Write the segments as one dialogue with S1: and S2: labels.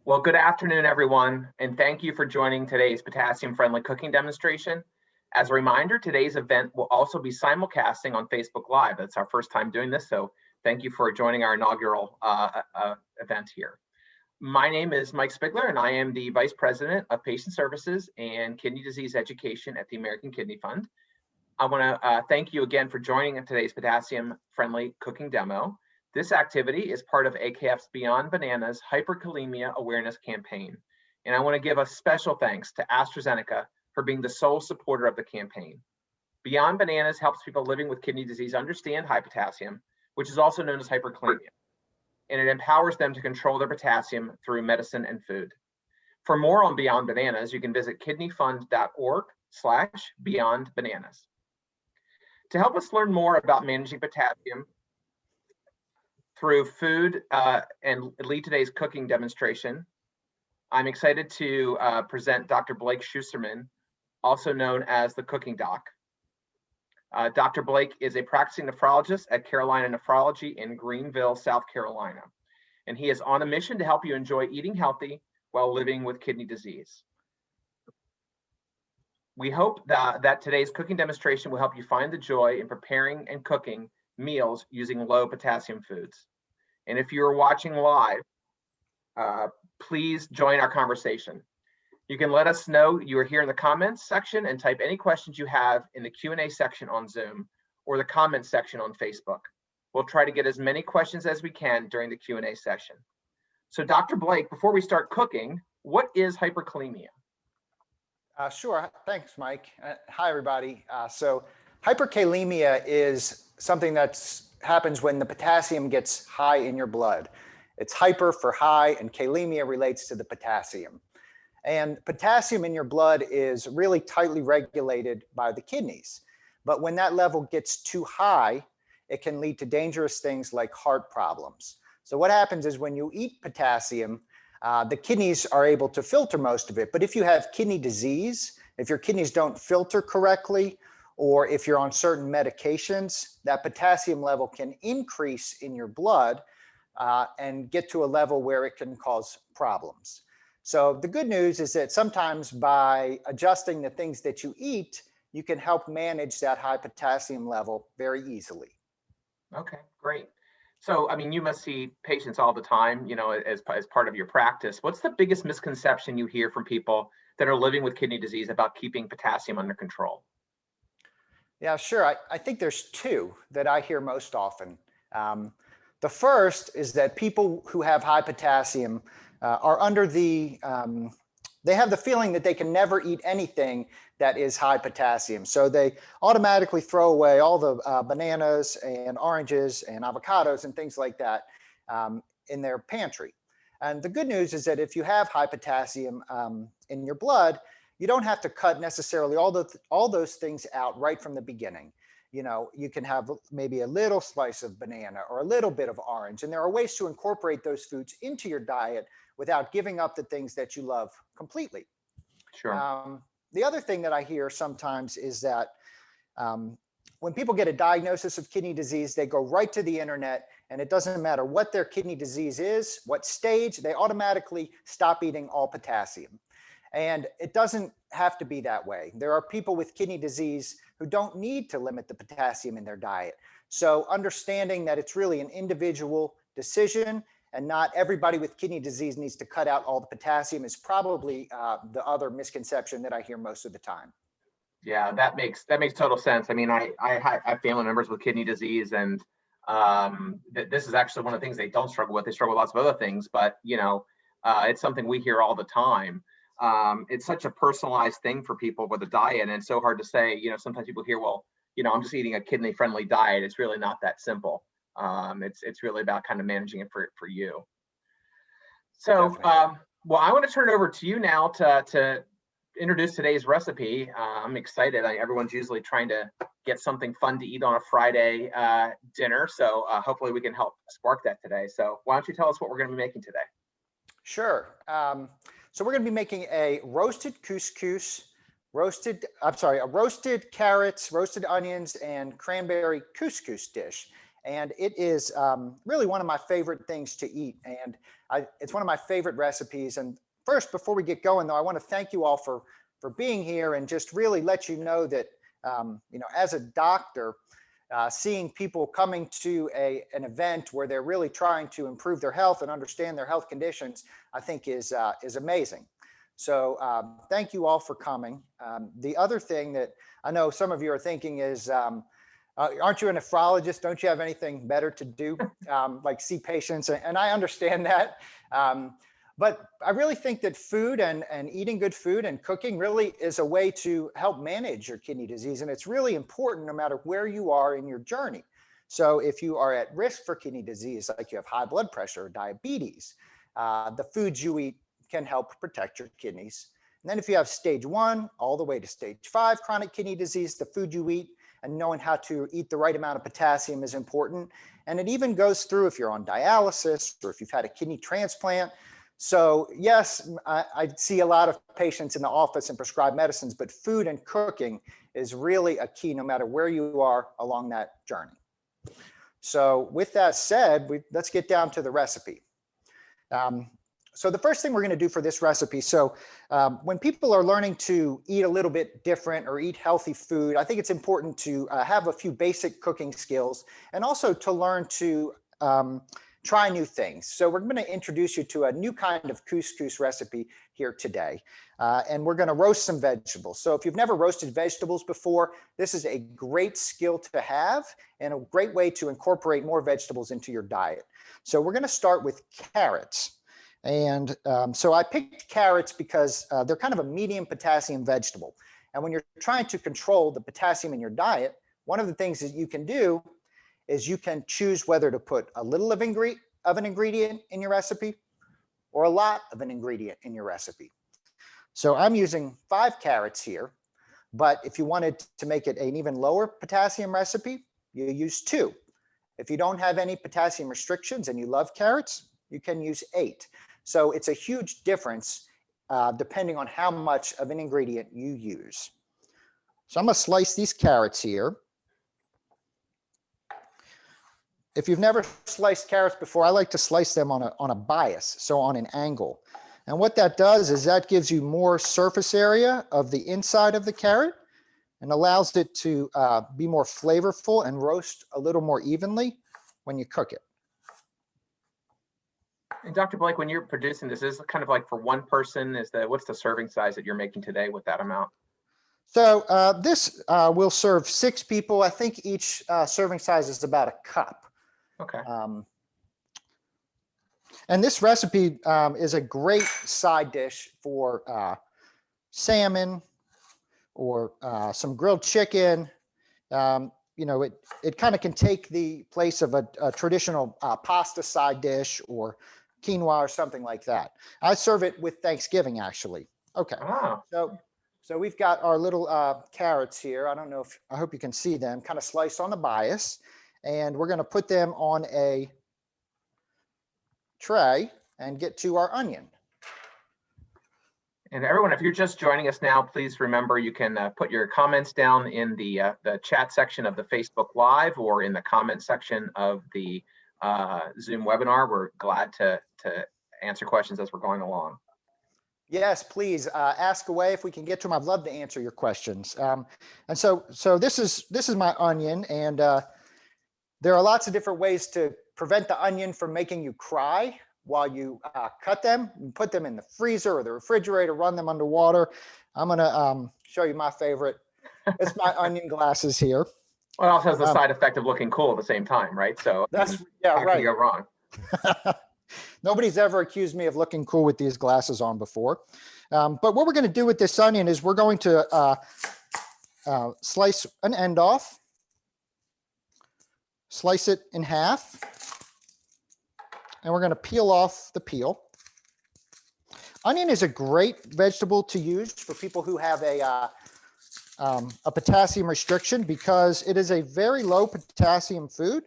S1: Well, good afternoon, everyone, and thank you for joining today's potassium-friendly cooking demonstration. As a reminder, today's event will also be simulcasting on Facebook Live. That's our first time doing this, so thank you for joining our inaugural event here. My name is Mike Spigler, and I am the Vice President of Patient Services and Kidney Disease Education at the American Kidney Fund. I want to thank you again for joining today's potassium-friendly cooking demo. This activity is part of AKF's Beyond Bananas Hyperkalemia Awareness Campaign. And I want to give a special thanks to AstraZeneca for being the sole supporter of the campaign. Beyond Bananas helps people living with kidney disease understand high potassium, which is also known as hyperkalemia. And it empowers them to control their potassium through medicine and food. For more on Beyond Bananas, you can visit kidneyfund.org/beyondbananas. To help us learn more about managing potassium through food and lead today's cooking demonstration, I'm excited to present Dr. Blake Shusterman, also known as the Cooking Doc. Dr. Blake is a practicing nephrologist at Carolina Nephrology in Greenville, South Carolina, and he is on a mission to help you enjoy eating healthy while living with kidney disease. We hope that today's cooking demonstration will help you find the joy in preparing and cooking meals using low potassium foods. And if you're watching live, please join our conversation. You can let us know you are here in the comments section and type any questions you have in the Q&A section on Zoom or the comments section on Facebook. We'll try to get as many questions as we can during the Q&A session. So Dr. Blake, before we start cooking, what is hyperkalemia?
S2: Sure. Thanks, Mike. Hi, everybody. So hyperkalemia is something that happens when the potassium gets high in your blood. It's hyper for high, and kalemia relates to the potassium. And potassium in your blood is really tightly regulated by the kidneys. But when that level gets too high, it can lead to dangerous things like heart problems. So what happens is when you eat potassium, the kidneys are able to filter most of it. But if you have kidney disease, if your kidneys don't filter correctly, or if you're on certain medications, that potassium level can increase in your blood and get to a level where it can cause problems. So the good news is that sometimes by adjusting the things that you eat, you can help manage that high potassium level very easily.
S1: Okay, great. So, I mean, you must see patients all the time, as part of your practice. What's the biggest misconception you hear from people that are living with kidney disease about keeping potassium under control?
S2: Yeah, sure. I think there's two that I hear most often. The first is that people who have high potassium are under they have the feeling that they can never eat anything that is high potassium. So they automatically throw away all the bananas and oranges and avocados and things like that in their pantry. And the good news is that if you have high potassium in your blood, you don't have to cut necessarily all those things out right from the beginning. You can have maybe a little slice of banana or a little bit of orange. And there are ways to incorporate those foods into your diet without giving up the things that you love completely.
S1: Sure.
S2: The other thing that I hear sometimes is that when people get a diagnosis of kidney disease, they go right to the internet, and it doesn't matter what their kidney disease is, what stage, they automatically stop eating all potassium. And it doesn't have to be that way. There are people with kidney disease who don't need to limit the potassium in their diet. So understanding that it's really an individual decision and not everybody with kidney disease needs to cut out all the potassium is probably the other misconception that I hear most of the time.
S1: Yeah, that makes total sense. I mean, I have family members with kidney disease, and this is actually one of the things they don't struggle with. They struggle with lots of other things, but it's something we hear all the time. It's such a personalized thing for people with a diet, and it's so hard to say. Sometimes people hear, well, I'm just eating a kidney-friendly diet. It's really not that simple. It's really about kind of managing it for you. So, well, I want to turn it over to you now to introduce today's recipe. I'm excited. Everyone's usually trying to get something fun to eat on a Friday dinner, so hopefully we can help spark that today. So why don't you tell us what we're going to be making today?
S2: Sure. So we're going to be making a roasted couscous, roasted carrots, roasted onions, and cranberry couscous dish. And it is really one of my favorite things to eat. And it's one of my favorite recipes. And first, before we get going, though, I want to thank you all for being here and just really let you know that, as a doctor, seeing people coming to an event where they're really trying to improve their health and understand their health conditions, I think is amazing. So thank you all for coming. The other thing that I know some of you are thinking is, aren't you a nephrologist? Don't you have anything better to do, like see patients? And I understand that. But I really think that food and eating good food and cooking really is a way to help manage your kidney disease. And it's really important no matter where you are in your journey. So if you are at risk for kidney disease, like you have high blood pressure or diabetes, the foods you eat can help protect your kidneys. And then if you have stage 1 all the way to stage 5 chronic kidney disease, the food you eat and knowing how to eat the right amount of potassium is important. And it even goes through if you're on dialysis or if you've had a kidney transplant. So yes, I see a lot of patients in the office and prescribe medicines, but food and cooking is really a key no matter where you are along that journey. So with that said, let's get down to the recipe. So the first thing we're going to do for this recipe, so when people are learning to eat a little bit different or eat healthy food, I think it's important to have a few basic cooking skills and also to learn to try new things. So we're going to introduce you to a new kind of couscous recipe here today. And we're going to roast some vegetables. So if you've never roasted vegetables before, this is a great skill to have and a great way to incorporate more vegetables into your diet. So we're going to start with carrots. And so I picked carrots because they're kind of a medium potassium vegetable. And when you're trying to control the potassium in your diet, one of the things that you can do is you can choose whether to put a little of an ingredient in your recipe or a lot of an ingredient in your recipe. So I'm using 5 carrots here, but if you wanted to make it an even lower potassium recipe, you use 2. If you don't have any potassium restrictions and you love carrots, you can use 8. So it's a huge difference depending on how much of an ingredient you use. So I'm going to slice these carrots here. If you've never sliced carrots before, I like to slice them on a bias, so on an angle. And what that does is that gives you more surface area of the inside of the carrot and allows it to be more flavorful and roast a little more evenly when you cook it.
S1: And Dr. Blake, when you're producing this, is it kind of like for one person? What's the serving size that you're making today with that amount?
S2: So this will serve 6 people. I think each serving size is about a cup.
S1: Okay.
S2: And this recipe is a great side dish for salmon or some grilled chicken. It kind of can take the place of a traditional pasta side dish or quinoa or something like that. I serve it with Thanksgiving, actually. Okay.
S1: Oh.
S2: So we've got our little carrots here. I hope you can see them, kind of sliced on the bias. And we're going to put them on a tray and get to our onion.
S1: And everyone, if you're just joining us now, please remember you can put your comments down in the chat section of the Facebook Live or in the comment section of the Zoom webinar. We're glad to answer questions as we're going along.
S2: Yes, please ask away if we can get to them. I'd love to answer your questions. And so this is my onion, and there are lots of different ways to prevent the onion from making you cry while you cut them. You put them in the freezer or the refrigerator, run them underwater. I'm going to show you my favorite. It's my onion glasses here.
S1: Well, it also has the side effect of looking cool at the same time, right? So
S2: how
S1: right. Can you go wrong?
S2: Nobody's ever accused me of looking cool with these glasses on before. But what we're going to do with this onion is we're going to slice an end off, slice it in half, and we're going to peel off the peel. Onion is a great vegetable to use for people who have a potassium restriction because it is a very low potassium food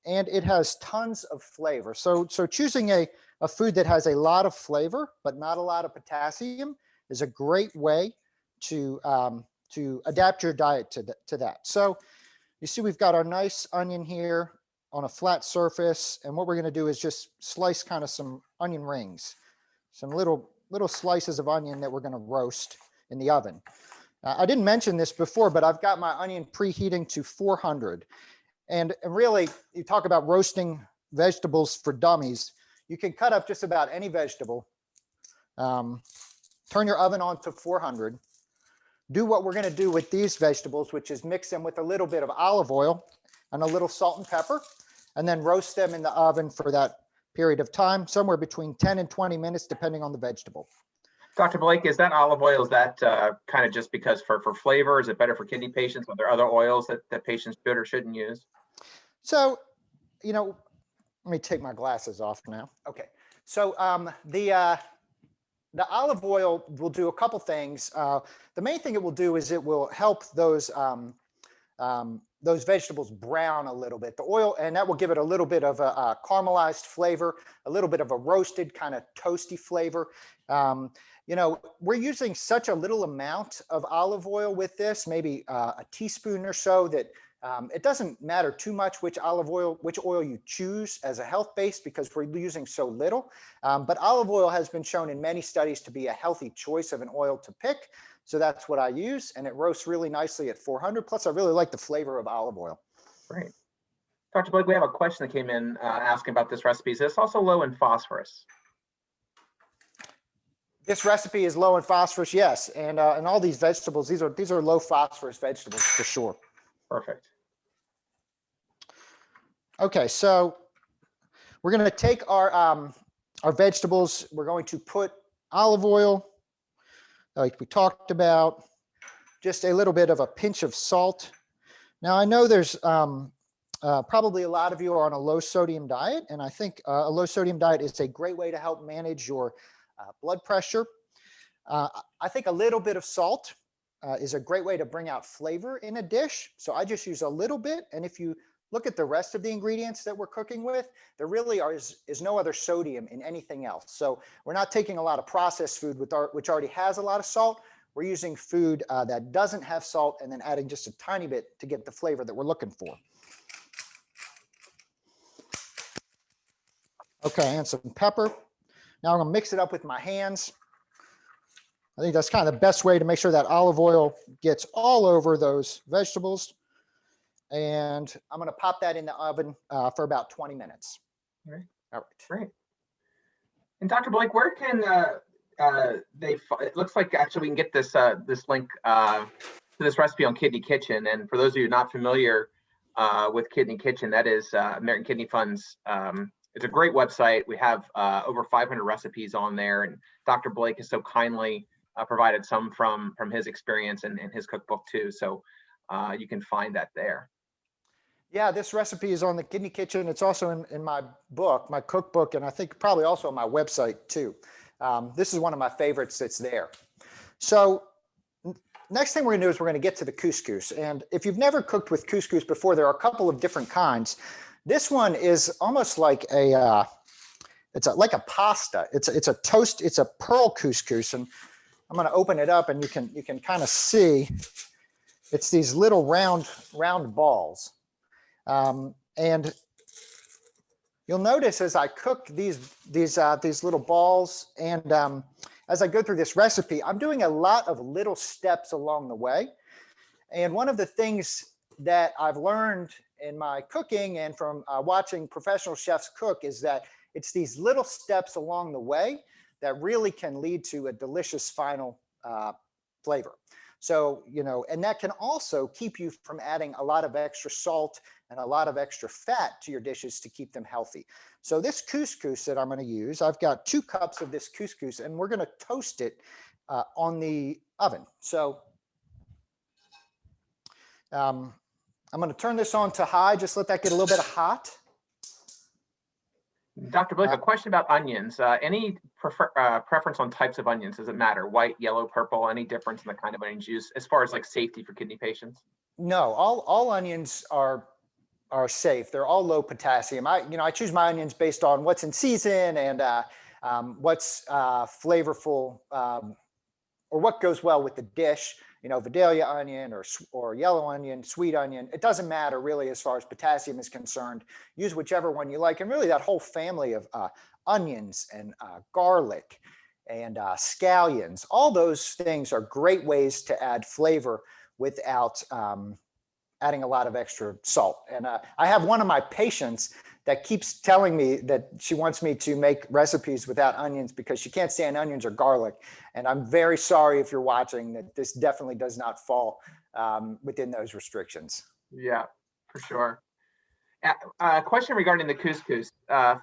S2: and it has tons of flavor. So choosing a food that has a lot of flavor but not a lot of potassium is a great way to adapt your diet to that. So you see we've got our nice onion here. on a flat surface. And what we're going to do is just slice kind of some onion rings, some little slices of onion that we're going to roast in the oven. I didn't mention this before, but I've got my onion preheating to 400. And really, you talk about roasting vegetables for dummies. You can cut up just about any vegetable. Turn your oven on to 400. Do what we're going to do with these vegetables, which is mix them with a little bit of olive oil and a little salt and pepper, and then roast them in the oven for that period of time, somewhere between 10 and 20 minutes, depending on the vegetable.
S1: Dr. Blake, is that olive oil, is that kind of just because for flavor? Is it better for kidney patients? Are there other oils that patients should or shouldn't use?
S2: So, you know, let me take my glasses off now. Okay. So the olive oil will do a couple things. The main thing it will do is it will help those vegetables brown a little bit. The oil, and that will give it a little bit of a caramelized flavor, a little bit of a roasted kind of toasty flavor. You know, we're using such a little amount of olive oil with this, maybe a teaspoon or so, that it doesn't matter too much which oil you choose as a health base, because we're using so little. But olive oil has been shown in many studies to be a healthy choice of an oil to pick. So that's what I use, and it roasts really nicely at 400. Plus, I really like the flavor of olive oil.
S1: Great. Dr. Blake, we have a question that came in asking about this recipe. Is this also low in phosphorus?
S2: This recipe is low in phosphorus, yes. And all these vegetables, these are low phosphorus vegetables for sure.
S1: Perfect.
S2: Okay, so we're going to take our vegetables. We're going to put olive oil, like we talked about, just a little bit of a pinch of salt. Now, I know there's probably a lot of you are on a low sodium diet, and I think a low sodium diet is a great way to help manage your blood pressure. I think a little bit of salt is a great way to bring out flavor in a dish. So I just use a little bit. And if you look at the rest of the ingredients that we're cooking with, there really is no other sodium in anything else. So we're not taking a lot of processed food which already has a lot of salt. We're using food that doesn't have salt and then adding just a tiny bit to get the flavor that we're looking for. Okay, and some pepper. Now I'm gonna mix it up with my hands. I think that's kind of the best way to make sure that olive oil gets all over those vegetables. And I'm going to pop that in the oven for about 20 minutes.
S1: All right.
S2: All right.
S1: Great. And Dr. Blake, where can it looks like actually we can get this this link to this recipe on Kidney Kitchen. And for those of you not familiar with Kidney Kitchen, that is American Kidney Fund's. It's a great website. We have over 500 recipes on there, and Dr. Blake has so kindly provided some from his experience and his cookbook too. So you can find that there.
S2: Yeah, this recipe is on the Kidney Kitchen. It's also in my book, my cookbook, and I think probably also on my website too. This is one of my favorites that's there. So next thing we're gonna do is we're gonna get to the couscous. And if you've never cooked with couscous before, there are a couple of different kinds. This one is almost like like a pasta. It's a pearl couscous, and I'm going to open it up, and you can kind of see it's these little round balls, and you'll notice as I cook these little balls, and as I go through this recipe, I'm doing a lot of little steps along the way. And one of the things that I've learned in my cooking and from watching professional chefs cook is that it's these little steps along the way that really can lead to a delicious final flavor. So, you know, and that can also keep you from adding a lot of extra salt and a lot of extra fat to your dishes to keep them healthy. So this couscous that I'm going to use, I've got 2 cups of this couscous, and we're going to toast it on the oven. So I'm going to turn this on to high, just let that get a little bit hot.
S1: Dr. Blake, a question about onions. Any preference on types of onions? Does it matter? White, yellow, purple, any difference in the kind of onions used as far as like safety for kidney patients?
S2: No, all onions are safe. They're all low potassium. I choose my onions based on what's in season and what's flavorful what goes well with the dish, you know, Vidalia onion or yellow onion, sweet onion. It doesn't matter really as far as potassium is concerned. Use whichever one you like. And really that whole family of onions and garlic and scallions, all those things are great ways to add flavor without adding a lot of extra salt. And I have one of my patients that keeps telling me that she wants me to make recipes without onions because she can't stand onions or garlic. And I'm very sorry if you're watching that this definitely does not fall within those restrictions.
S1: Yeah, for sure. A question regarding the couscous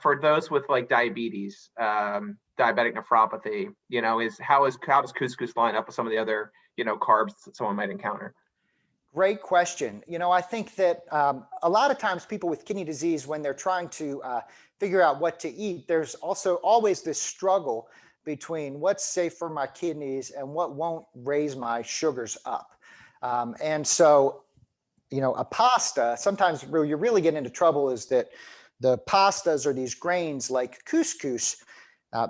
S1: for those with like diabetes, diabetic nephropathy, you know, how does couscous line up with some of the other, you know, carbs that someone might encounter?
S2: Great question. You know, I think that a lot of times people with kidney disease, when they're trying to figure out what to eat, there's also always this struggle between what's safe for my kidneys and what won't raise my sugars up. And so, you know, a pasta, sometimes where you really get into trouble is that the pastas or these grains like couscous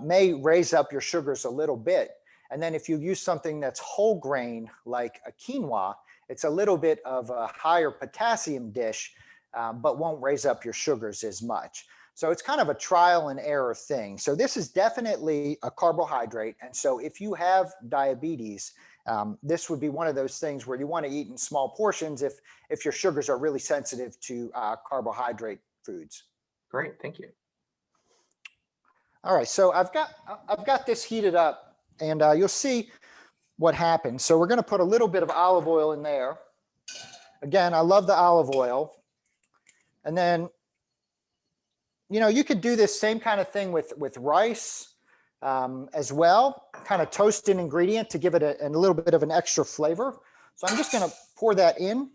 S2: may raise up your sugars a little bit. And then if you use something that's whole grain like a quinoa, it's a little bit of a higher potassium dish, but won't raise up your sugars as much. So it's kind of a trial and error thing. So this is definitely a carbohydrate. And so if you have diabetes, this would be one of those things where you want to eat in small portions if your sugars are really sensitive to carbohydrate foods.
S1: Great, thank you.
S2: All right, so I've got this heated up, and you'll see what happens. So we're going to put a little bit of olive oil in there. Again, I love the olive oil. And then, you know, you could do this same kind of thing with rice as well, kind of toast an ingredient to give it a little bit of an extra flavor. So I'm just going to pour that in,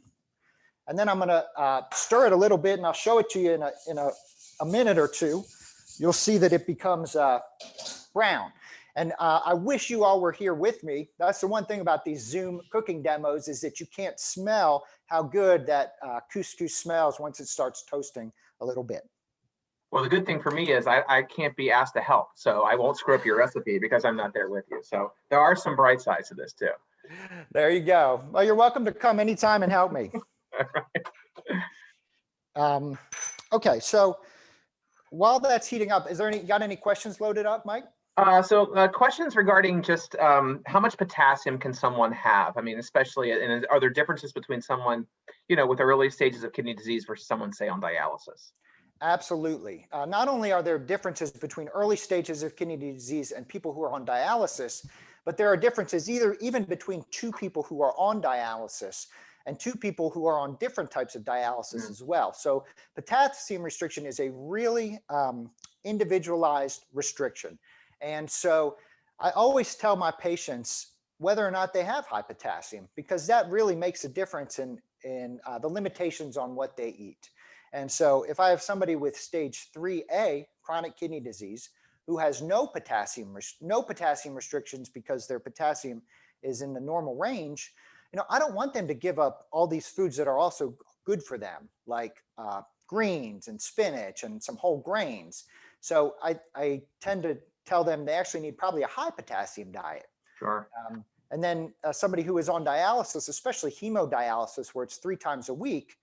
S2: and then I'm going to stir it a little bit, and I'll show it to you in a minute or two. You'll see that it becomes brown. And I wish you all were here with me. That's the one thing about these Zoom cooking demos is that you can't smell how good that couscous smells once it starts toasting a little bit.
S1: Well, the good thing for me is I can't be asked to help, so I won't screw up your recipe because I'm not there with you. So there are some bright sides to this too.
S2: There you go. Well, you're welcome to come anytime and help me. Okay, so while that's heating up, got any questions loaded up, Mike?
S1: So questions regarding just how much potassium can someone have? I mean, especially, and are there differences between someone, you know, with early stages of kidney disease versus someone, say, on dialysis?
S2: Absolutely. Not only are there differences between early stages of kidney disease and people who are on dialysis, but there are differences even between two people who are on dialysis and two people who are on different types of dialysis as well. So potassium restriction is a really individualized restriction. And so I always tell my patients whether or not they have high potassium, because that really makes a difference in the limitations on what they eat. And so if I have somebody with stage 3A chronic kidney disease who has no potassium restrictions because their potassium is in the normal range, you know, I don't want them to give up all these foods that are also good for them, like greens and spinach and some whole grains. So I tend to tell them they actually need probably a high potassium diet.
S1: Sure.
S2: And then somebody who is on dialysis, especially hemodialysis, where it's 3 times a week,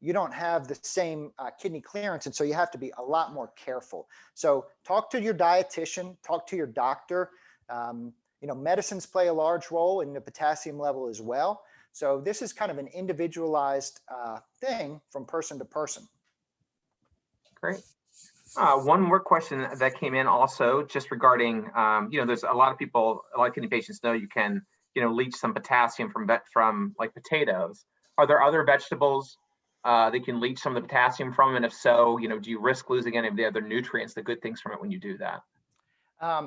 S2: you don't have the same kidney clearance. And so you have to be a lot more careful. So talk to your dietitian, talk to your doctor. You know, medicines play a large role in the potassium level as well. So this is kind of an individualized thing from person to person.
S1: Great. One more question that came in also just regarding, you know, there's a lot of kidney patients know you can, you know, leach some potassium from like potatoes. Are there other vegetables that you can leach some of the potassium from? And if so, you know, do you risk losing any of the other nutrients, the good things from it when you do that?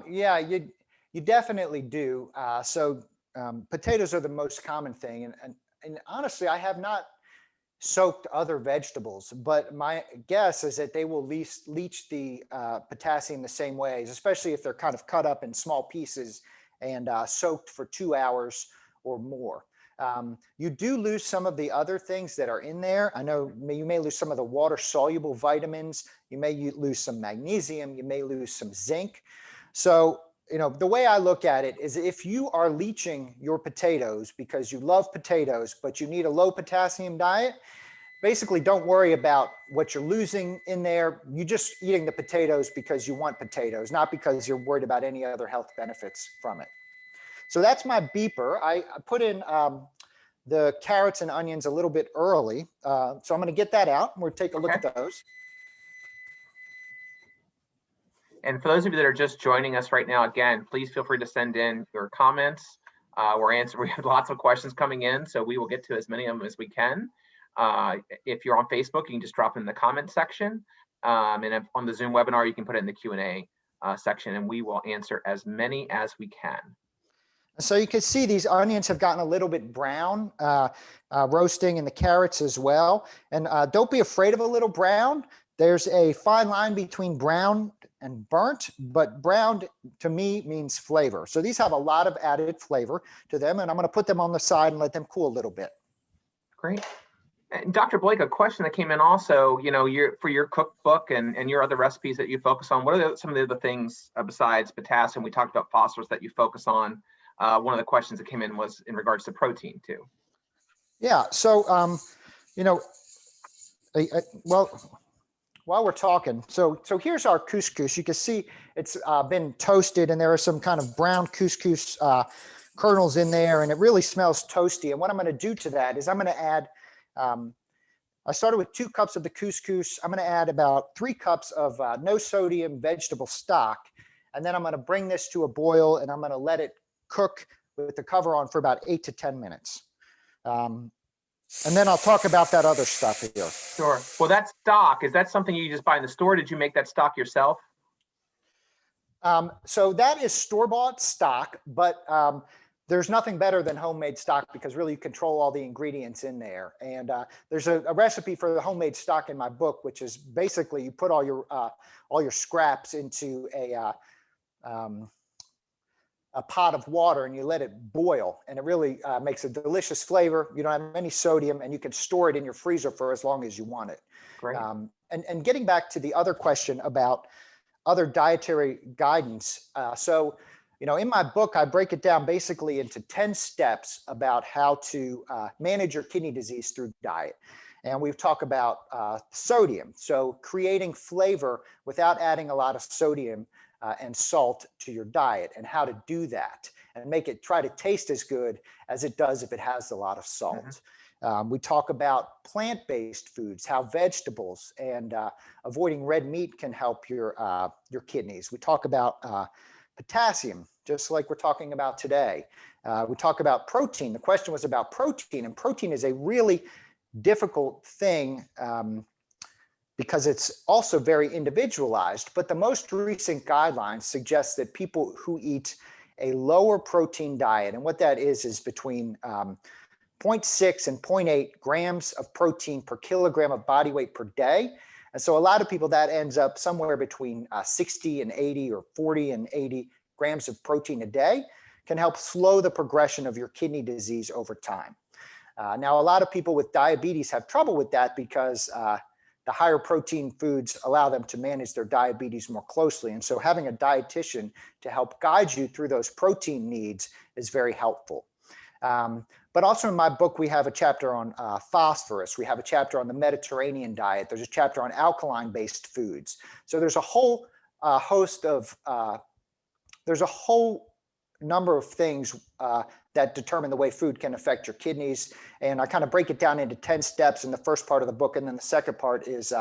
S2: Yeah, you definitely do. Potatoes are the most common thing. And honestly, I have not soaked other vegetables, but my guess is that they will leach the potassium the same ways, especially if they're kind of cut up in small pieces and soaked for 2 hours or more. You do lose some of the other things that are in there. I know you may lose some of the water-soluble vitamins. You may lose some magnesium. You may lose some zinc. So the way I look at it is if you are leaching your potatoes because you love potatoes, but you need a low potassium diet, basically don't worry about what you're losing in there. You're just eating the potatoes because you want potatoes, not because you're worried about any other health benefits from it. So that's my beeper. I put in the carrots and onions a little bit early. So I'm going to get that out and we'll take a look at those.
S1: And for those of you that are just joining us right now, again, please feel free to send in your comments. We have lots of questions coming in, so we will get to as many of them as we can. If you're on Facebook, you can just drop it in the comment section. And if on the Zoom webinar, you can put it in the Q&A section, and we will answer as many as we can.
S2: So you can see these onions have gotten a little bit brown, roasting, and the carrots as well. And don't be afraid of a little brown. There's a fine line between brown and burnt, but brown to me means flavor. So these have a lot of added flavor to them, and I'm going to put them on the side and let them cool a little bit.
S1: Great. And Dr. Blake, a question that came in also, for your cookbook and your other recipes that you focus on, what are some of the other things besides potassium? We talked about phosphorus that you focus on. One of the questions that came in was in regards to protein too.
S2: Yeah, so, well, while we're talking, so here's our couscous. You can see it's been toasted and there are some kind of brown couscous kernels in there, and it really smells toasty. And what I'm going to do to that is I'm going to add, I started with 2 cups of the couscous. I'm going to add about 3 cups of no sodium vegetable stock. And then I'm going to bring this to a boil and I'm going to let it cook with the cover on for about 8 to 10 minutes. And then I'll talk about that other stuff here.
S1: Sure. Well, that stock, is that something you just buy in the store? Did you make that stock yourself?
S2: So that is store-bought stock, but there's nothing better than homemade stock because really you control all the ingredients in there. And there's a recipe for the homemade stock in my book, which is basically you put all your scraps into a pot of water and you let it boil, and it really makes a delicious flavor. You don't have any sodium, and you can store it in your freezer for as long as you want it.
S1: Great.
S2: And getting back to the other question about other dietary guidance. So, in my book, I break it down basically into 10 steps about how to manage your kidney disease through diet. And we've talked about sodium. So creating flavor without adding a lot of sodium and salt to your diet, and how to do that and make it try to taste as good as it does if it has a lot of salt. Mm-hmm. We talk about plant-based foods, how vegetables and avoiding red meat can help your kidneys. We talk about potassium, just like we're talking about today. We talk about protein. The question was about protein, and protein is a really difficult thing because it's also very individualized. But the most recent guidelines suggest that people who eat a lower protein diet, and what that is between 0.6 and 0.8 grams of protein per kilogram of body weight per day. And so a lot of people, that ends up somewhere between 60 and 80 or 40 and 80 grams of protein a day, can help slow the progression of your kidney disease over time. Now, a lot of people with diabetes have trouble with that because the higher protein foods allow them to manage their diabetes more closely. And so having a dietitian to help guide you through those protein needs is very helpful. But also in my book, we have a chapter on phosphorus. We have a chapter on the Mediterranean diet. There's a chapter on alkaline-based foods. So there's a whole host of, there's a whole number of things that determine the way food can affect your kidneys. And I kind of break it down into 10 steps in the first part of the book. And then the second part is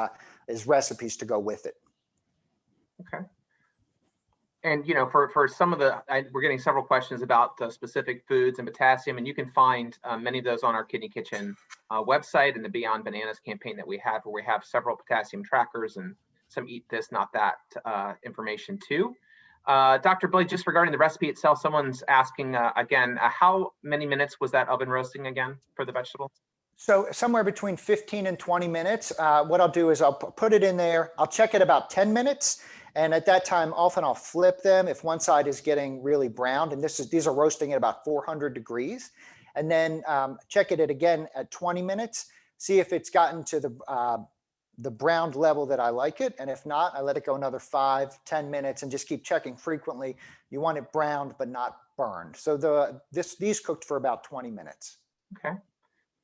S2: recipes to go with it.
S1: Okay. And, for some of we're getting several questions about specific foods and potassium, and you can find many of those on our Kidney Kitchen website and the Beyond Bananas campaign that we have, where we have several potassium trackers and some eat this, not that information too. Dr. Blake, just regarding the recipe itself, someone's asking again, how many minutes was that oven roasting again for the vegetables?
S2: So somewhere between 15 and 20 minutes. What I'll do is I'll put it in there. I'll check it about 10 minutes. And at that time, often I'll flip them if one side is getting really browned. And these are roasting at about 400 degrees. And then check it again at 20 minutes. See if it's gotten to the browned level that I like it. And if not, I let it go another 5-10 minutes and just keep checking frequently. You want it browned, but not burned. So these cooked for about 20 minutes.
S1: Okay.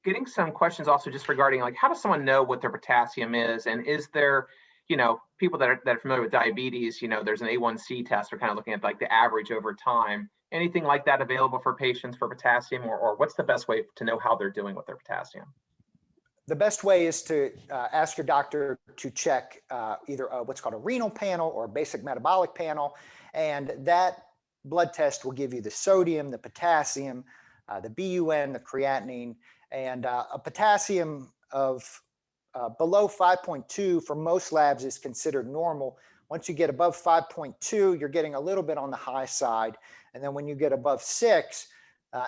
S1: Getting some questions also just regarding like, how does someone know what their potassium is? And is there, people that are familiar with diabetes, there's an A1C test. We're kind of looking at like the average over time. Anything like that available for patients for potassium, or what's the best way to know how they're doing with their potassium?
S2: The best way is to ask your doctor to check either what's called a renal panel or a basic metabolic panel. And that blood test will give you the sodium, the potassium, the BUN, the creatinine, and a potassium of below 5.2 for most labs is considered normal. Once you get above 5.2, you're getting a little bit on the high side. And then when you get above 6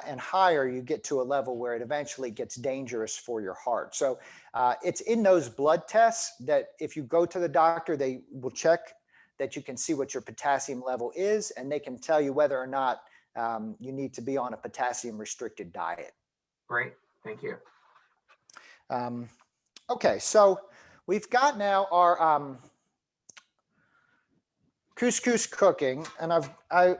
S2: and higher, you get to a level where it eventually gets dangerous for your heart. So it's in those blood tests that if you go to the doctor, they will check that you can see what your potassium level is, and they can tell you whether or not you need to be on a potassium restricted diet.
S1: Great, thank you.
S2: Okay, so we've got now our couscous cooking, and I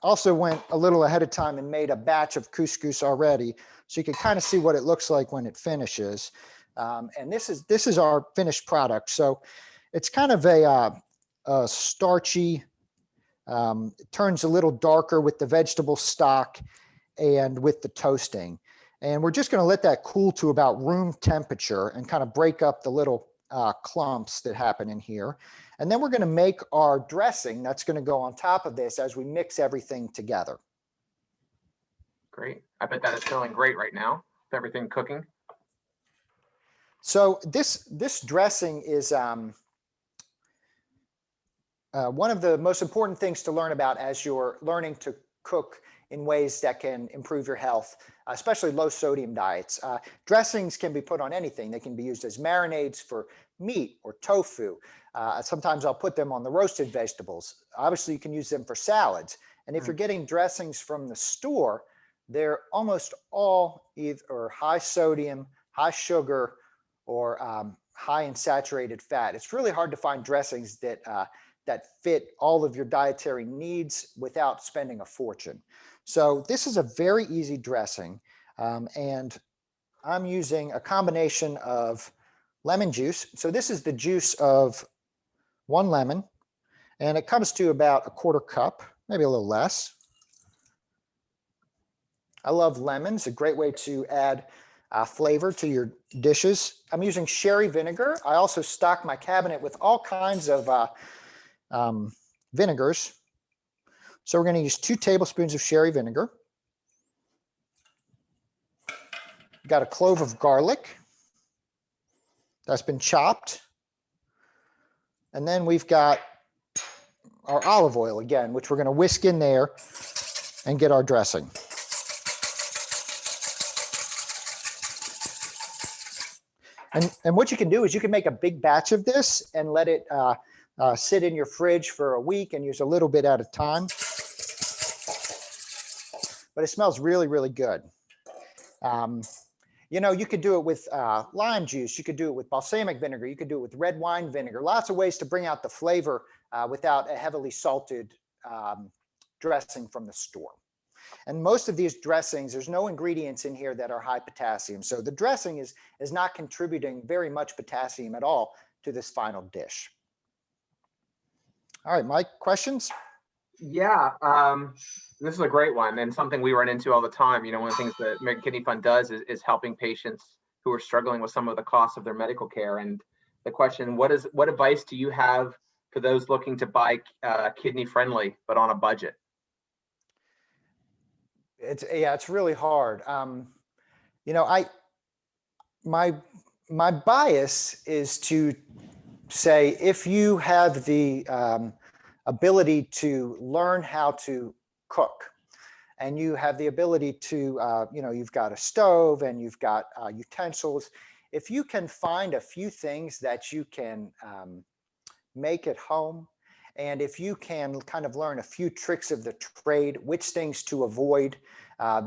S2: also went a little ahead of time and made a batch of couscous already, so you can kind of see what it looks like when it finishes. And this is our finished product. So it's kind of a starchy. It turns a little darker with the vegetable stock and with the toasting. And we're just going to let that cool to about room temperature and kind of break up the little clumps that happen in here. And then we're going to make our dressing that's going to go on top of this as we mix everything together.
S1: Great. I bet that is feeling great right now with everything cooking.
S2: So this dressing is one of the most important things to learn about as you're learning to cook in ways that can improve your health, especially low sodium diets. Dressings can be put on anything. They can be used as marinades for meat or tofu. Sometimes I'll put them on the roasted vegetables. Obviously, you can use them for salads. And if you're getting dressings from the store, they're almost all either high sodium, high sugar, or high in saturated fat. It's really hard to find dressings that fit all of your dietary needs without spending a fortune. So this is a very easy dressing, and I'm using a combination of lemon juice. So this is the juice of 1 lemon, and it comes to about 1/4 cup, maybe a little less. I love lemons, a great way to add flavor to your dishes. I'm using sherry vinegar. I also stock my cabinet with all kinds of vinegars. So we're going to use 2 tablespoons of sherry vinegar. Got a clove of garlic that's been chopped. And then we've got our olive oil again, which we're going to whisk in there and get our dressing. And what you can do is you can make a big batch of this and let it sit in your fridge for a week and use a little bit at a time. But it smells really, really good. You could do it with lime juice. You could do it with balsamic vinegar. You could do it with red wine vinegar. Lots of ways to bring out the flavor without a heavily salted dressing from the store. And most of these dressings, there's no ingredients in here that are high potassium. So the dressing is not contributing very much potassium at all to this final dish. All right, Mike, questions?
S1: Yeah, this is a great one and something we run into all the time. One of the things that American Kidney Fund does is helping patients who are struggling with some of the costs of their medical care. And the question, what advice do you have for those looking to buy kidney friendly, but on a budget?
S2: It's really hard. My bias is to say, if you have the ability to learn how to cook, and you have the ability to, you've got a stove and you've got utensils, if you can find a few things that you can make at home, and if you can kind of learn a few tricks of the trade, which things to avoid,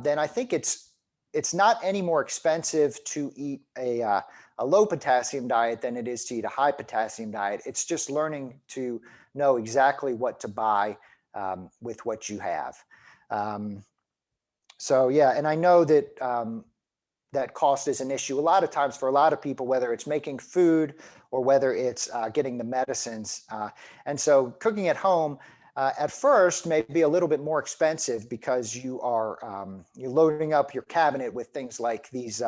S2: then I think it's not any more expensive to eat a a low potassium diet than it is to eat a high potassium diet. It's just learning to know exactly what to buy with what you have. So yeah, and I know that that cost is an issue a lot of times for a lot of people, whether it's making food or whether it's getting the medicines. And so cooking at home at first may be a little bit more expensive because you are you're loading up your cabinet with things like these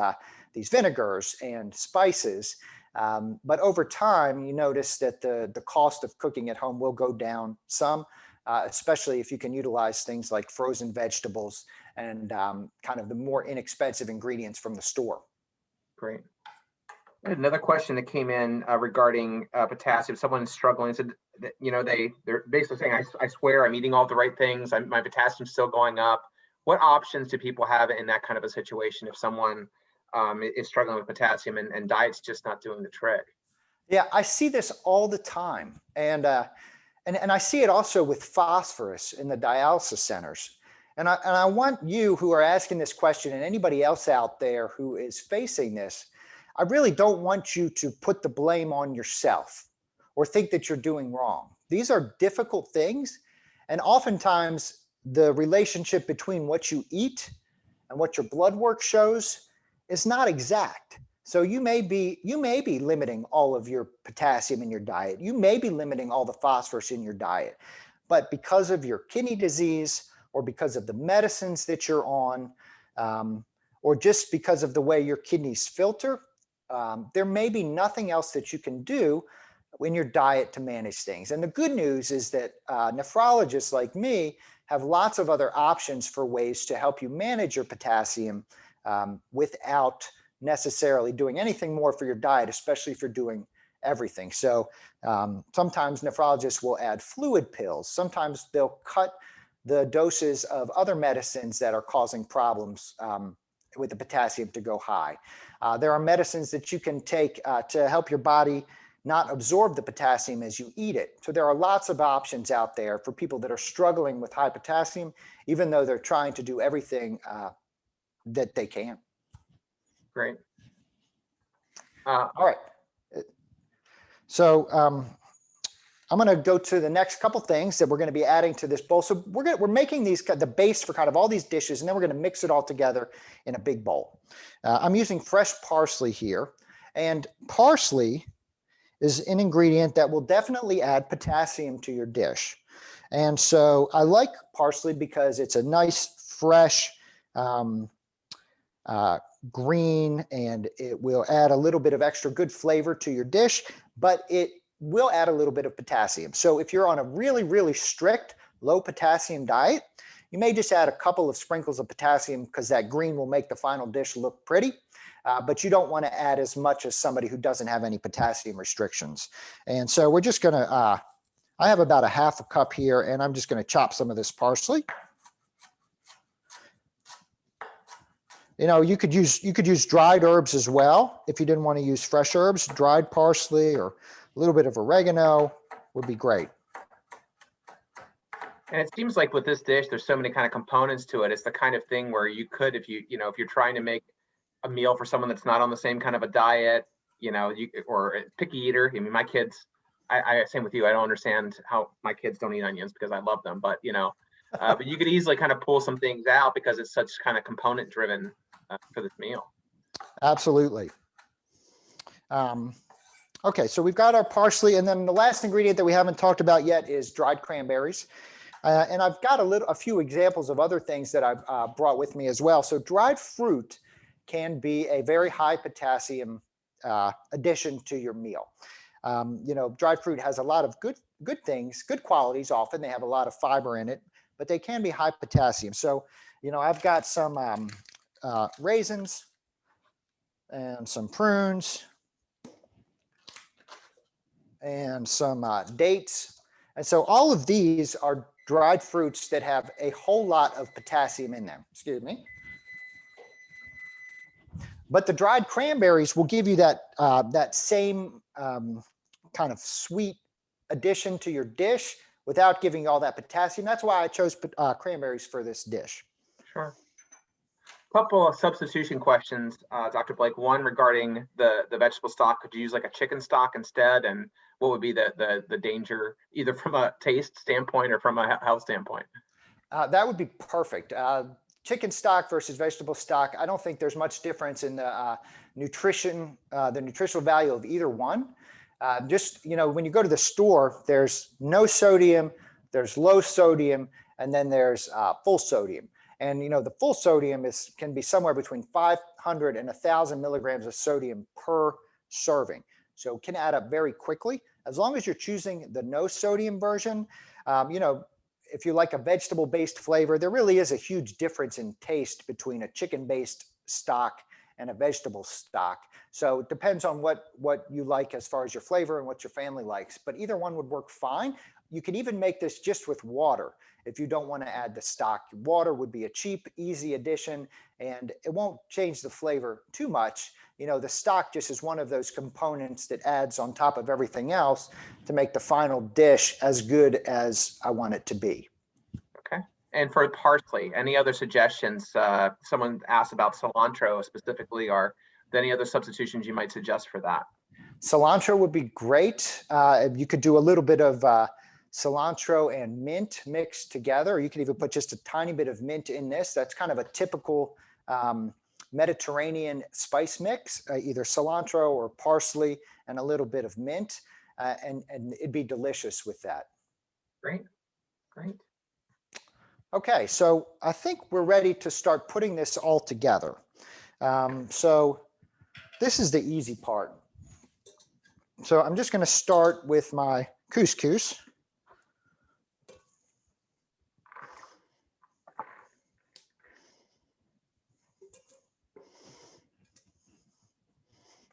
S2: vinegars and spices. But over time, you notice that the cost of cooking at home will go down some, especially if you can utilize things like frozen vegetables and kind of the more inexpensive ingredients from the store.
S1: Great. Another question that came in regarding potassium. Someone's struggling. Said that, they're basically saying, I swear I'm eating all the right things. My potassium's still going up. What options do people have in that kind of a situation if someone is struggling with potassium and diet's just not doing the trick?
S2: Yeah, I see this all the time. And I see it also with phosphorus in the dialysis centers. And I want you who are asking this question and anybody else out there who is facing this, I really don't want you to put the blame on yourself or think that you're doing wrong. These are difficult things. And oftentimes the relationship between what you eat and what your blood work shows is not exact. So you may be limiting all of your potassium in your diet. You may be limiting all the phosphorus in your diet. But because of your kidney disease or because of the medicines that you're on, or just because of the way your kidneys filter, there may be nothing else that you can do in your diet to manage things. And the good news is that nephrologists like me have lots of other options for ways to help you manage your potassium without necessarily doing anything more for your diet, especially if you're doing everything. So sometimes nephrologists will add fluid pills. Sometimes they'll cut the doses of other medicines that are causing problems with the potassium to go high. There are medicines that you can take to help your body not absorb the potassium as you eat it. So there are lots of options out there for people that are struggling with high potassium, even though they're trying to do everything that they can.
S1: Great.
S2: All right. So I'm going to go to the next couple things that we're going to be adding to this bowl. So we're making these the base for kind of all these dishes, and then we're going to mix it all together in a big bowl. I'm using fresh parsley here, and parsley is an ingredient that will definitely add potassium to your dish. And so I like parsley because it's a nice, fresh, green, and it will add a little bit of extra good flavor to your dish, but it will add a little bit of potassium. So if you're on a really, really strict low potassium diet, you may just add a couple of sprinkles of potassium because that green will make the final dish look pretty. But you don't want to add as much as somebody who doesn't have any potassium restrictions. And so we're just going to, I have about a half a cup here, and I'm just going to chop some of this parsley. You could use dried herbs as well. If you didn't want to use fresh herbs, dried parsley or a little bit of oregano would be great.
S1: And it seems like with this dish, there's so many kind of components to it. It's the kind of thing where you could, if you're trying to make a meal for someone that's not on the same kind of a diet, or a picky eater. I mean, my kids, I same with you. I don't understand how my kids don't eat onions because I love them, but but you could easily kind of pull some things out because it's such kind of component driven for this meal.
S2: Absolutely. Okay, so we've got our parsley, and then the last ingredient that we haven't talked about yet is dried cranberries. And I've got a few examples of other things that I've brought with me as well. So dried fruit can be a very high potassium addition to your meal. Dried fruit has a lot of good things, good qualities. Often they have a lot of fiber in it, but they can be high potassium. So, I've got some raisins and some prunes and some dates. And so all of these are dried fruits that have a whole lot of potassium in them. Excuse me. But the dried cranberries will give you that same kind of sweet addition to your dish without giving you all that potassium. That's why I chose cranberries for this dish.
S1: Sure. Couple of substitution questions, Dr. Blake. One regarding the vegetable stock. Could you use like a chicken stock instead? And what would be the danger, either from a taste standpoint or from a health standpoint?
S2: That would be perfect. Chicken stock versus vegetable stock. I don't think there's much difference in the nutrition, the nutritional value of either one. Just, when you go to the store, there's no sodium, there's low sodium, and then there's full sodium. And, the full sodium can be somewhere between 500 and 1,000 milligrams of sodium per serving. So it can add up very quickly. As long as you're choosing the no sodium version, if you like a vegetable-based flavor, there really is a huge difference in taste between a chicken-based stock and a vegetable stock. So it depends on what you like as far as your flavor and what your family likes, but either one would work fine. You could even make this just with water if you don't want to add the stock. Water would be a cheap, easy addition, and it won't change the flavor too much. The stock just is one of those components that adds on top of everything else to make the final dish as good as I want it to be.
S1: Okay. And for parsley, any other suggestions? Someone asked about cilantro specifically. Are there any other substitutions you might suggest for that?
S2: Cilantro would be great. You could do a little bit of cilantro and mint mixed together, or you could even put just a tiny bit of mint in this. That's kind of a typical Mediterranean spice mix, either cilantro or parsley and a little bit of mint, and it'd be delicious with that.
S1: Great.
S2: Okay, so I think we're ready to start putting this all together. So this is the easy part. So I'm just going to start with my couscous.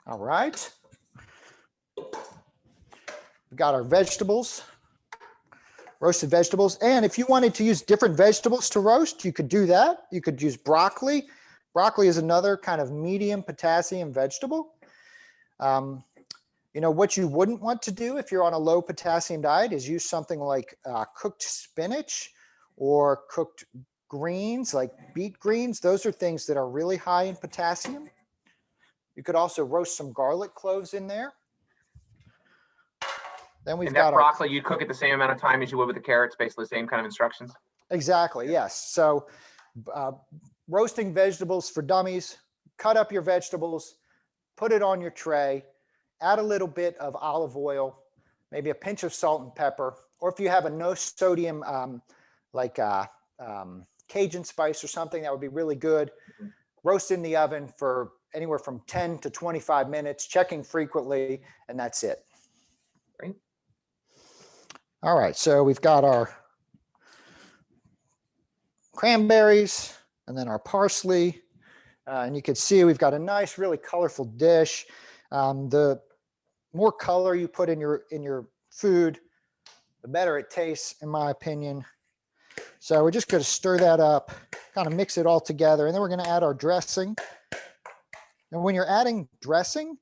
S2: All right. We've got our vegetables, roasted vegetables. And if you wanted to use different vegetables to roast, you could do that. You could use broccoli. Broccoli is another kind of medium potassium vegetable. What you wouldn't want to do if you're on a low potassium diet is use something like cooked spinach or cooked greens, like beet greens. Those are things that are really high in potassium. You could also roast some garlic cloves in there. Then we've got
S1: broccoli. You'd cook it the same amount of time as you would with the carrots, basically the same kind of instructions.
S2: Exactly. Yes. So roasting vegetables for dummies. Cut up your vegetables, put it on your tray, add a little bit of olive oil, maybe a pinch of salt and pepper, or if you have a no sodium Cajun spice or something, that would be really good. Roast in the oven for anywhere from 10 to 25 minutes, checking frequently, and that's it.
S1: Great.
S2: All right, so we've got our cranberries and then our parsley. And you can see we've got a nice, really colorful dish. The more color you put in your food, the better it tastes, in my opinion. So we're just going to stir that up, kind of mix it all together, and then we're going to add our dressing. And when you're adding dressing,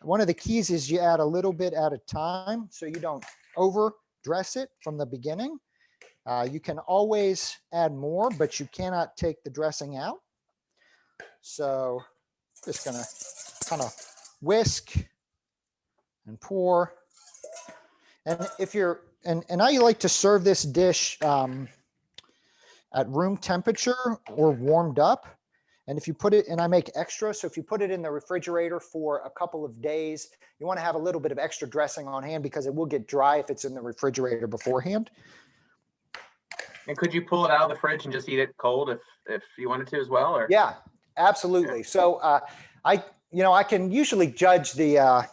S2: one of the keys is you add a little bit at a time so you don't over dress it from the beginning. You can always add more, but you cannot take the dressing out. So just going to kind of whisk and pour. And if you're, and I like to serve this dish at room temperature or warmed up. And if you put it, and I make extra, so if you put it in the refrigerator for a couple of days, you want to have a little bit of extra dressing on hand because it will get dry if it's in the refrigerator beforehand.
S1: And could you pull it out of the fridge and just eat it cold if you wanted to as well? Or?
S2: Yeah, absolutely. So I can usually judge the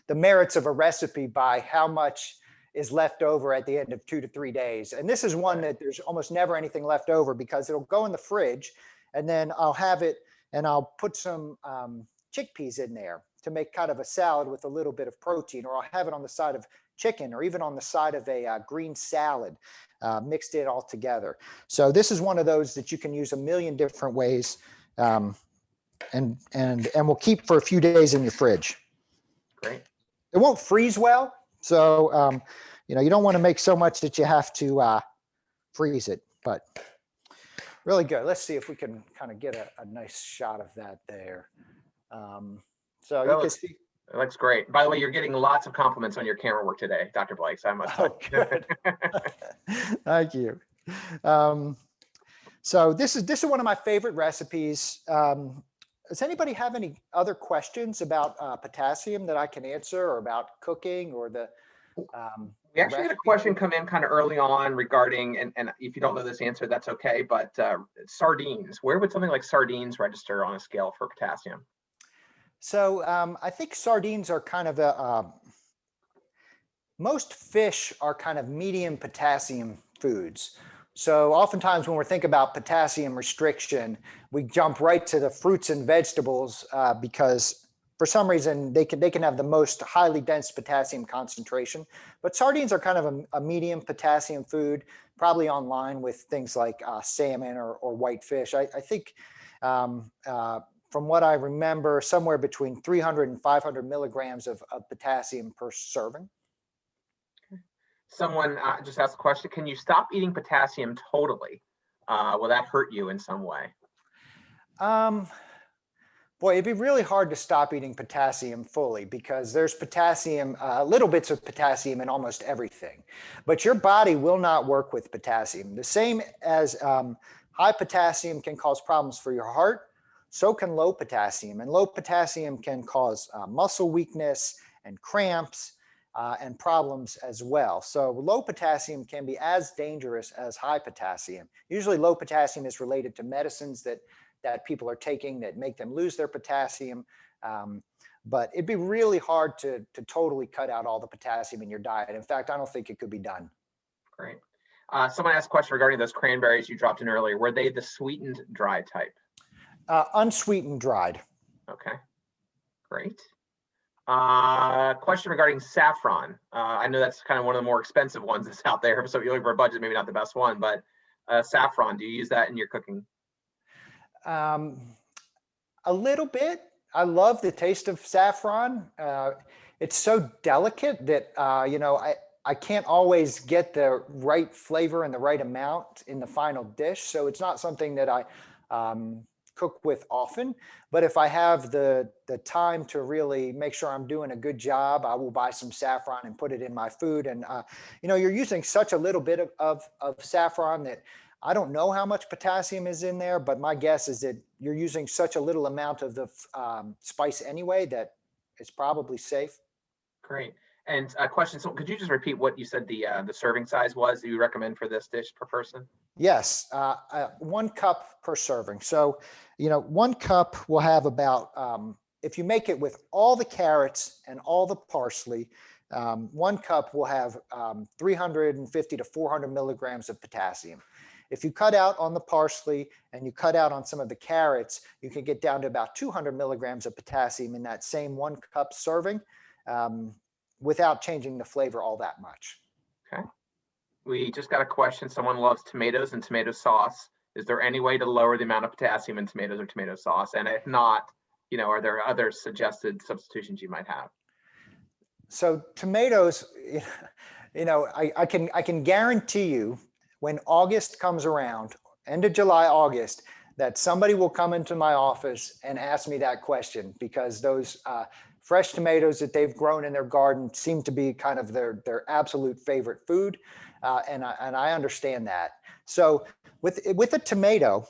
S2: merits of a recipe by how much is left over at the end of 2 to 3 days. And this is one that there's almost never anything left over because it'll go in the fridge and then I'll have it and I'll put some chickpeas in there to make kind of a salad with a little bit of protein, or I'll have it on the side of chicken or even on the side of a green salad, mixed it all together. So this is one of those that you can use a million different ways and will keep for a few days in your fridge.
S1: Great.
S2: It won't freeze well. So, you don't want to make so much that you have to freeze it. But Really good. Let's see if we can kind of get a nice shot of that there. So you can see.
S1: It looks great. By the way, you're getting lots of compliments on your camera work today, Dr. Blake, so I must say.
S2: Oh, good. Thank you. So this is one of my favorite recipes. Does anybody have any other questions about potassium that I can answer, or about cooking, or the
S1: We actually had a question come in kind of early on regarding, and if you don't know this answer, that's okay, but sardines. Where would something like sardines register on a scale for potassium?
S2: So I think sardines are kind of most fish are kind of medium potassium foods. So oftentimes when we're thinking about potassium restriction, we jump right to the fruits and vegetables because for some reason they can have the most highly dense potassium concentration. But sardines are kind of a medium potassium food, probably on line with things like salmon or white fish. I think from what I remember, somewhere between 300 and 500 milligrams of potassium per serving.
S1: Someone just asked a question, can you stop eating potassium totally? Will that hurt you in some way?
S2: Boy, it'd be really hard to stop eating potassium fully because there's potassium, little bits of potassium in almost everything. But your body will not work with potassium. The same as high potassium can cause problems for your heart, so can low potassium. And low potassium can cause muscle weakness and cramps and problems as well. So low potassium can be as dangerous as high potassium. Usually low potassium is related to medicines that people are taking that make them lose their potassium. But it'd be really hard to totally cut out all the potassium in your diet. In fact, I don't think it could be done.
S1: Great. Someone asked a question regarding those cranberries you dropped in earlier. Were they the sweetened dry type?
S2: Unsweetened dried.
S1: Okay, great. Question regarding saffron. I know that's kind of one of the more expensive ones that's out there. So if you're looking for a budget, maybe not the best one, but saffron, do you use that in your cooking?
S2: A little bit. I love the taste of saffron. It's so delicate that, I can't always get the right flavor and the right amount in the final dish. So it's not something that I cook with often, but if I have the time to really make sure I'm doing a good job, I will buy some saffron and put it in my food. And you're using such a little bit of saffron that I don't know how much potassium is in there, but my guess is that you're using such a little amount of the spice anyway that it's probably safe.
S1: Great. And a question, so could you just repeat what you said the serving size was that you recommend for this dish per person?
S2: Yes, 1 cup per serving. So, 1 cup will have about, if you make it with all the carrots and all the parsley, 1 cup will have 350 to 400 milligrams of potassium. If you cut out on the parsley and you cut out on some of the carrots, you can get down to about 200 milligrams of potassium in that same 1 cup serving without changing the flavor all that much.
S1: Okay. We just got a question. Someone loves tomatoes and tomato sauce. Is there any way to lower the amount of potassium in tomatoes or tomato sauce? And if not, are there other suggested substitutions you might have?
S2: So tomatoes, I can guarantee you when August comes around, end of July, August, that somebody will come into my office and ask me that question because those fresh tomatoes that they've grown in their garden seem to be kind of their absolute favorite food. And I understand that. So with a tomato,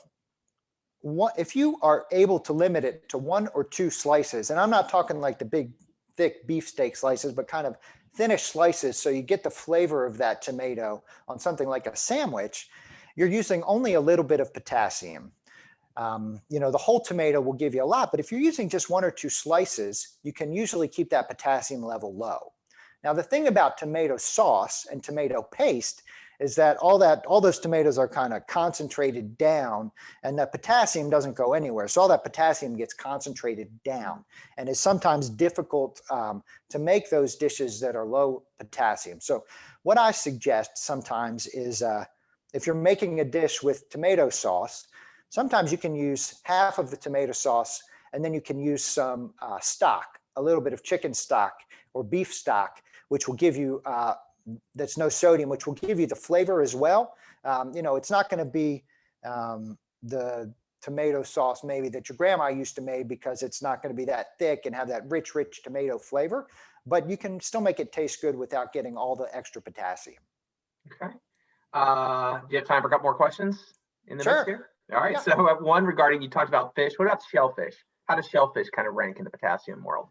S2: if you are able to limit it to 1 or 2 slices, and I'm not talking like the big, thick beefsteak slices, but kind of thinnish slices, so you get the flavor of that tomato on something like a sandwich, you're using only a little bit of potassium. The whole tomato will give you a lot, but if you're using just 1 or 2 slices, you can usually keep that potassium level low. Now, the thing about tomato sauce and tomato paste is that all those tomatoes are kind of concentrated down and the potassium doesn't go anywhere. So all that potassium gets concentrated down and it's sometimes difficult to make those dishes that are low potassium. So what I suggest sometimes is if you're making a dish with tomato sauce, sometimes you can use half of the tomato sauce and then you can use some stock, a little bit of chicken stock or beef stock, which will give you, that's no sodium, which will give you the flavor as well. It's not going to be the tomato sauce maybe that your grandma used to make, because it's not going to be that thick and have that rich tomato flavor, but you can still make it taste good without getting all the extra potassium.
S1: Okay. Do you have time for a couple more questions in the
S2: Sure.
S1: mix here? All right.
S2: Yeah.
S1: So I have one regarding, you talked about fish. What about shellfish? How does shellfish kind of rank in the potassium world?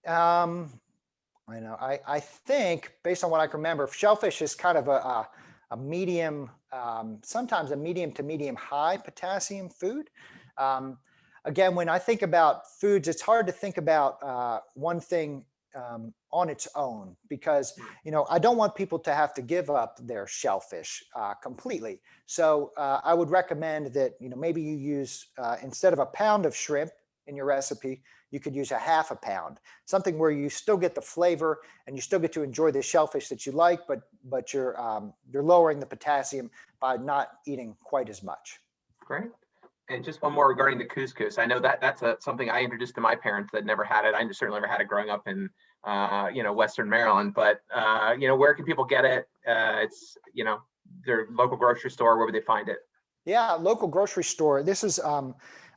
S2: I know. I think, based on what I can remember, shellfish is kind of a medium, sometimes a medium to medium high potassium food. Again, when I think about foods, it's hard to think about one thing on its own, because I don't want people to have to give up their shellfish completely. So I would recommend that maybe you use instead of a pound of shrimp in your recipe, you could use a half a pound, something where you still get the flavor and you still get to enjoy the shellfish that you like, but you're lowering the potassium by not eating quite as much.
S1: Great. And just one more regarding the couscous. I know that that's something I introduced to my parents that never had it. I certainly never had it growing up in Western Maryland, but where can people get it? It's their local grocery store, where would they find it?
S2: Yeah, local grocery store. This is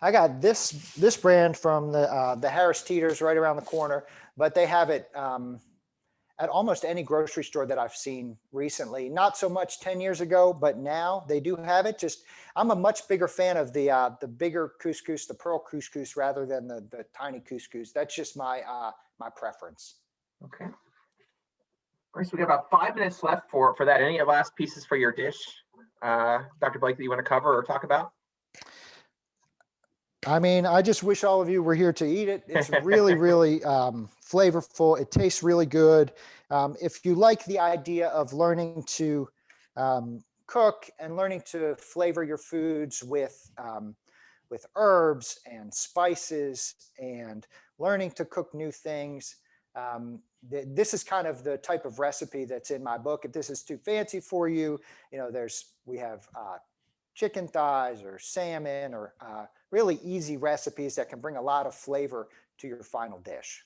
S2: I got this brand from the Harris Teeters right around the corner, but they have it at almost any grocery store that I've seen recently. Not so much 10 years ago, but now they do have it. Just I'm a much bigger fan of the bigger couscous, the pearl couscous, rather than the tiny couscous. That's just my my preference.
S1: Okay. All right, so we got about 5 minutes left for that. Any last pieces for your dish, Dr. Blake, that you want to cover or talk about?
S2: I mean, I just wish all of you were here to eat it. It's really, really flavorful. It tastes really good. If you like the idea of learning to cook and learning to flavor your foods with herbs and spices and learning to cook new things, this is kind of the type of recipe that's in my book. If this is too fancy for you, we have chicken thighs or salmon or really easy recipes that can bring a lot of flavor to your final dish.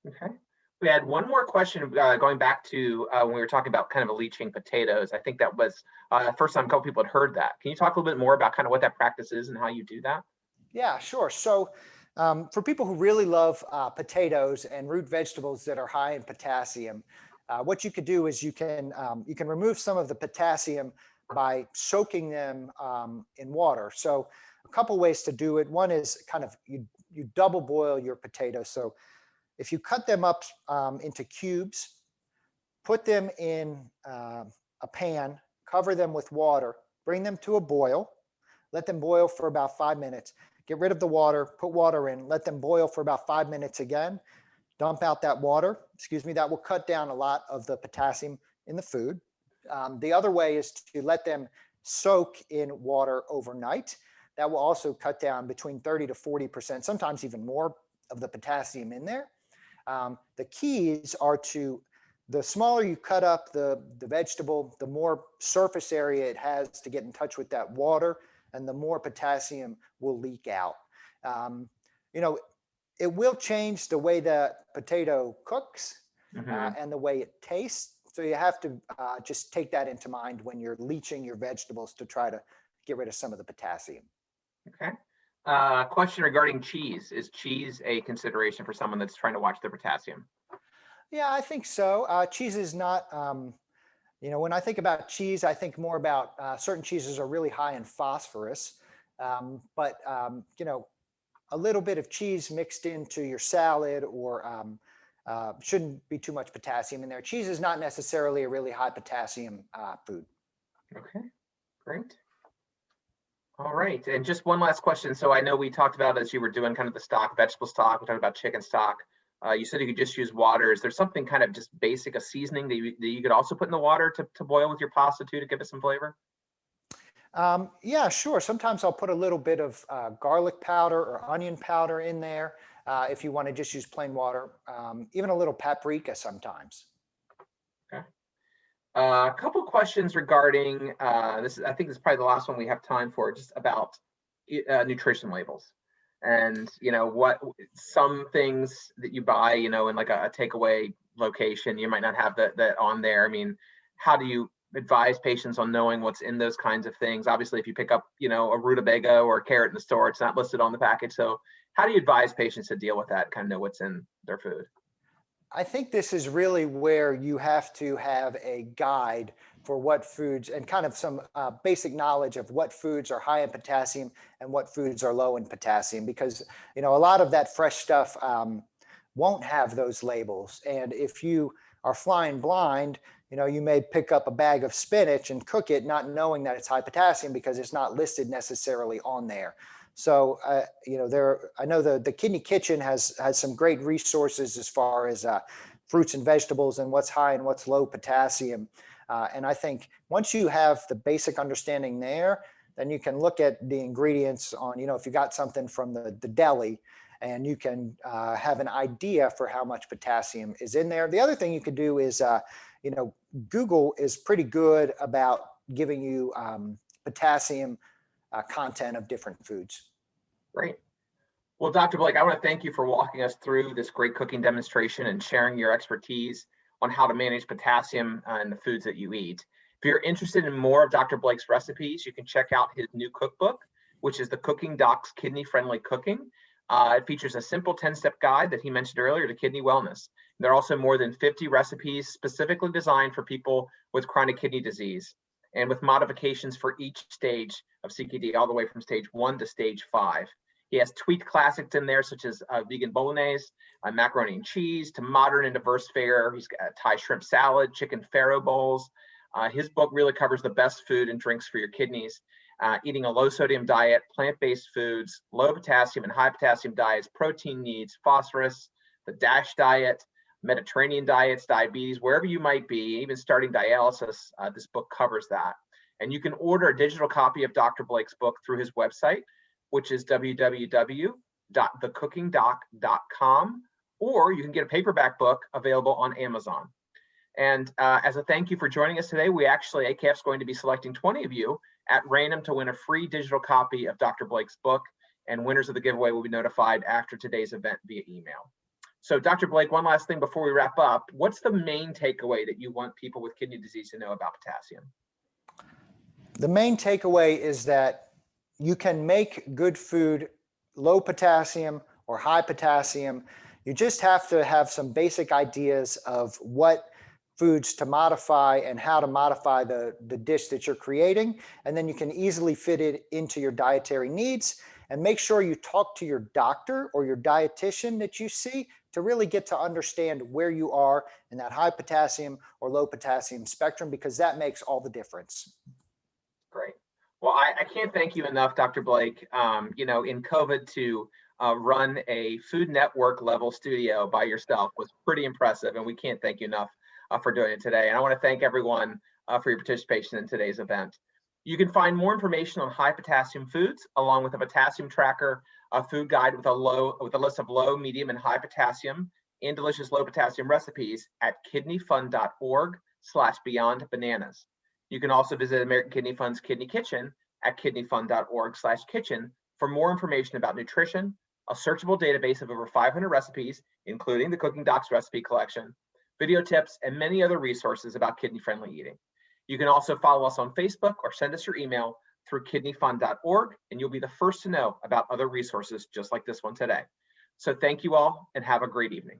S1: Okay. We had one more question going back to when we were talking about kind of leaching potatoes. I think that was first time a couple people had heard that. Can you talk a little bit more about kind of what that practice is and how you do that?
S2: Yeah, sure. So for people who really love potatoes and root vegetables that are high in potassium, what you could do is you can remove some of the potassium by soaking them in water. So a couple ways to do it. One is kind of you double boil your potatoes. So if you cut them up into cubes, put them in a pan, cover them with water, bring them to a boil, let them boil for about 5 minutes, get rid of the water, put water in, let them boil for about 5 minutes again, dump out that water, that will cut down a lot of the potassium in the food. The other way is to let them soak in water overnight. That will also cut down between 30 to 40%, sometimes even more, of the potassium in there. The keys are the smaller you cut up the vegetable, the more surface area it has to get in touch with that water, and the more potassium will leak out. It will change the way the potato cooks and the way it tastes. So you have to just take that into mind when you're leaching your vegetables to try to get rid of some of the potassium.
S1: Okay. Question regarding cheese. Is cheese a consideration for someone that's trying to watch their potassium?
S2: Yeah, I think so. Cheese is not, when I think about cheese, I think more about certain cheeses are really high in phosphorus. But a little bit of cheese mixed into your salad or shouldn't be too much potassium in there. Cheese is not necessarily a really high potassium food.
S1: Okay, great. All right, and just one last question. So I know we talked about, as you were doing kind of the stock, vegetable stock, we talked about chicken stock. You said you could just use water. Is there something kind of just basic, a seasoning that you could also put in the water to boil with your pasta too, to give it some flavor?
S2: Yeah, sure. Sometimes I'll put a little bit of garlic powder or onion powder in there if you want to just use plain water, even a little paprika sometimes.
S1: Okay. A couple questions regarding this. I think this is probably the last one we have time for, just about nutrition labels. And what some things that you buy, in like a takeaway location, you might not have that on there. I mean, how do you advise patients on knowing what's in those kinds of things? Obviously, if you pick up, a rutabaga or a carrot in the store, it's not listed on the package. So how do you advise patients to deal with that, kind of know what's in their food?
S2: I think this is really where you have to have a guide for what foods and kind of some basic knowledge of what foods are high in potassium and what foods are low in potassium, because a lot of that fresh stuff won't have those labels. And if you are flying blind, you may pick up a bag of spinach and cook it not knowing that it's high potassium because it's not listed necessarily on there. So, I know the Kidney Kitchen has some great resources as far as fruits and vegetables and what's high and what's low potassium. And I think once you have the basic understanding there, then you can look at the ingredients on, if you got something from the deli, and you can have an idea for how much potassium is in there. The other thing you could do is, Google is pretty good about giving you potassium content of different foods.
S1: Great. Well, Dr. Blake, I want to thank you for walking us through this great cooking demonstration and sharing your expertise on how to manage potassium in the foods that you eat. If you're interested in more of Dr. Blake's recipes, you can check out his new cookbook, which is the Cooking Doc's Kidney Friendly Cooking. It features a simple 10-step guide that he mentioned earlier to kidney wellness. There are also more than 50 recipes specifically designed for people with chronic kidney disease, and with modifications for each stage of CKD, all the way from stage 1 to stage 5. He has tweaked classics in there, such as vegan bolognese, macaroni and cheese, to modern and diverse fare. He's got Thai shrimp salad, chicken farro bowls. His book really covers the best food and drinks for your kidneys. Eating a low sodium diet, plant-based foods, low potassium and high potassium diets, protein needs, phosphorus, the DASH diet, Mediterranean diets, diabetes, wherever you might be, even starting dialysis, this book covers that. And you can order a digital copy of Dr. Blake's book through his website, which is www.thecookingdoc.com, or you can get a paperback book available on Amazon. And as a thank you for joining us today, ACAF is going to be selecting 20 of you at random to win a free digital copy of Dr. Blake's book, and winners of the giveaway will be notified after today's event via email. So Dr. Blake, one last thing before we wrap up, what's the main takeaway that you want people with kidney disease to know about potassium?
S2: The main takeaway is that you can make good food low potassium or high potassium. You just have to have some basic ideas of what foods to modify and how to modify the dish that you're creating. And then you can easily fit it into your dietary needs, and make sure you talk to your doctor or your dietitian that you see to really get to understand where you are in that high potassium or low potassium spectrum, because that makes all the difference.
S1: Great. Well, I can't thank you enough, Dr. Blake. In COVID, to run a Food Network level studio by yourself was pretty impressive, and we can't thank you enough for doing it today. And I want to thank everyone for your participation in today's event. You can find more information on high potassium foods, along with a potassium tracker, a food guide with a list of low, medium, and high potassium and delicious low potassium recipes at kidneyfund.org/beyondbananas. You can also visit American Kidney Fund's Kidney Kitchen at kidneyfund.org/kitchen for more information about nutrition, a searchable database of over 500 recipes, including the Cooking Doc's recipe collection, video tips, and many other resources about kidney-friendly eating. You can also follow us on Facebook or send us your email through kidneyfund.org, and you'll be the first to know about other resources just like this one today. So thank you all, and have a great evening.